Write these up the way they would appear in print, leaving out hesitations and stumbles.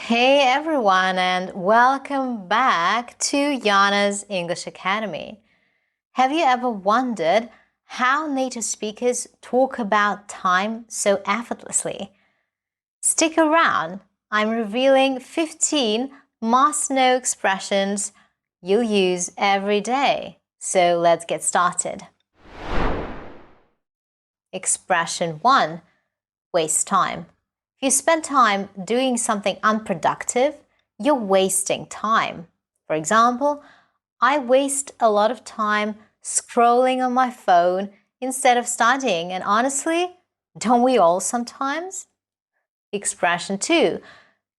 Hey everyone, and welcome back to Yana's English Academy. Have you ever wondered how native speakers talk about time so effortlessly? Stick around. I'm revealing 15 must-know expressions you'll use every day. So let's get started. Expression 1. Waste time. If you spend time doing something unproductive, you're wasting time. For example, I waste a lot of time scrolling on my phone instead of studying, and honestly, don't we all sometimes? Expression 2.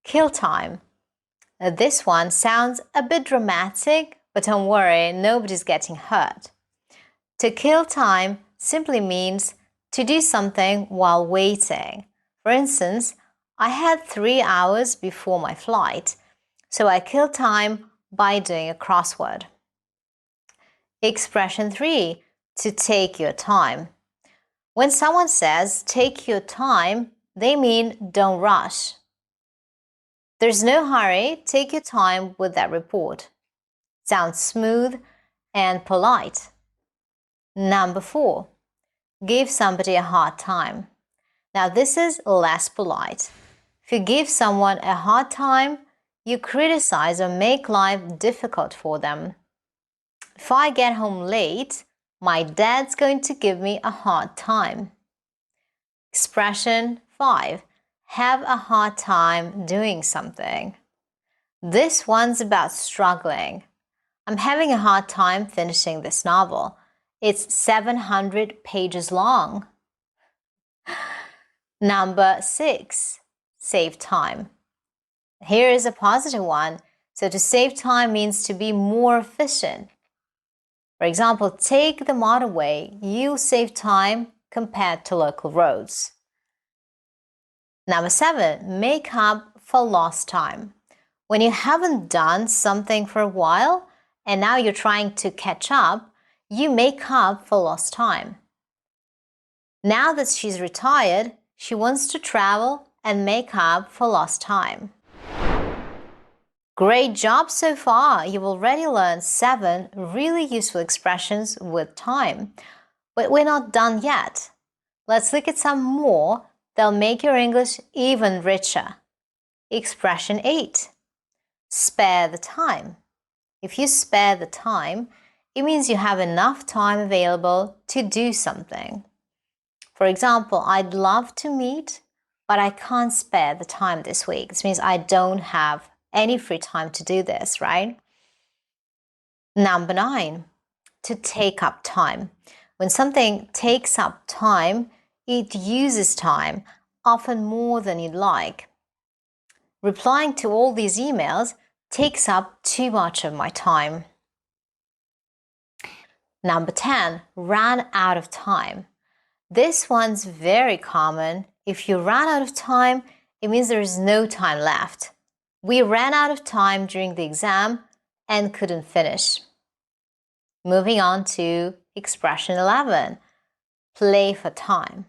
Kill time. This one sounds a bit dramatic, but don't worry, nobody's getting hurt. To kill time simply means to do something while waiting. For instance, I had 3 hours before my flight, so I killed time by doing a crossword. Expression 3. To take your time. When someone says take your time, they mean don't rush. There's no hurry, take your time with that report. Sounds smooth and polite. Number 4. Give somebody a hard time. Now this is less polite. If you give someone a hard time, you criticize or make life difficult for them. If I get home late, my dad's going to give me a hard time. Expression 5. Have a hard time doing something. This one's about struggling. I'm having a hard time finishing this novel. It's 700 pages long. Number 6. Save time. Here is a positive one. So to save time means to be more efficient. For example, take the motorway. You'll save time compared to local roads. Number 7. Make up for lost time. When you haven't done something for a while and now you're trying to catch up, you make up for lost time. Now that she's retired, she wants to travel and make up for lost time. Great job so far! You've already learned 7 really useful expressions with time. But we're not done yet. Let's look at some more that'll make your English even richer. Expression 8. Spare the time. If you spare the time, it means you have enough time available to do something. For example, I'd love to meet, but I can't spare the time this week. This means I don't have any free time to do this, right? Number 9, to take up time. When something takes up time, it uses time, often more than you'd like. Replying to all these emails takes up too much of my time. Number 10, ran out of time. This one's very common. If you ran out of time, it means there is no time left. We ran out of time during the exam and couldn't finish. Moving on to expression 11, play for time.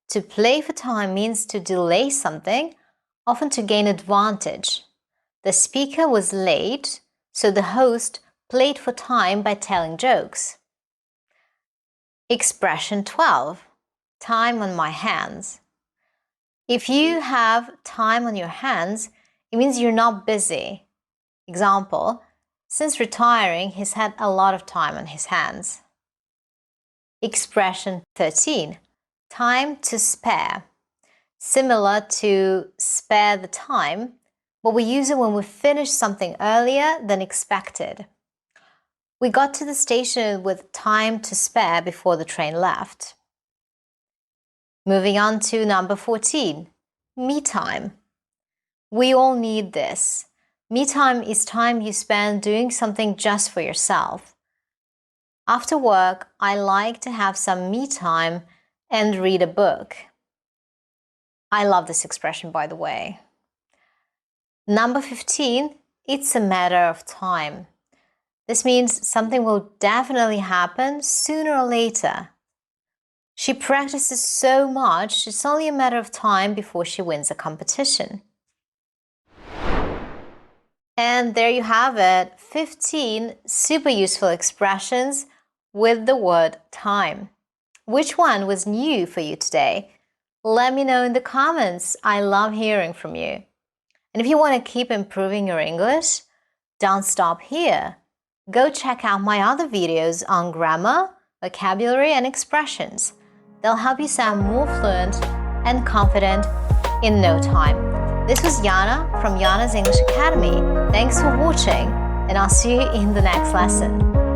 To play for time means to delay something, often to gain advantage. The speaker was late, so the host played for time by telling jokes. Expression 12, time on my hands. If you have time on your hands, it means you're not busy. Example, since retiring, he's had a lot of time on his hands. Expression 13, time to spare. Similar to spare the time, but we use it when we finish something earlier than expected. We got to the station with time to spare before the train left. Moving on to number 14, me time. We all need this. Me time is time you spend doing something just for yourself. After work, I like to have some me time and read a book. I love this expression, by the way. Number 15, it's a matter of time. This means something will definitely happen sooner or later. She practices so much, it's only a matter of time before she wins a competition. And there you have it, 15 super useful expressions with the word time. Which one was new for you today? Let me know in the comments. I love hearing from you. And if you want to keep improving your English, don't stop here. Go check out my other videos on grammar, vocabulary, and expressions. They'll help you sound more fluent and confident in no time. This was Yana from Yana's English Academy. Thanks for watching, and I'll see you in the next lesson.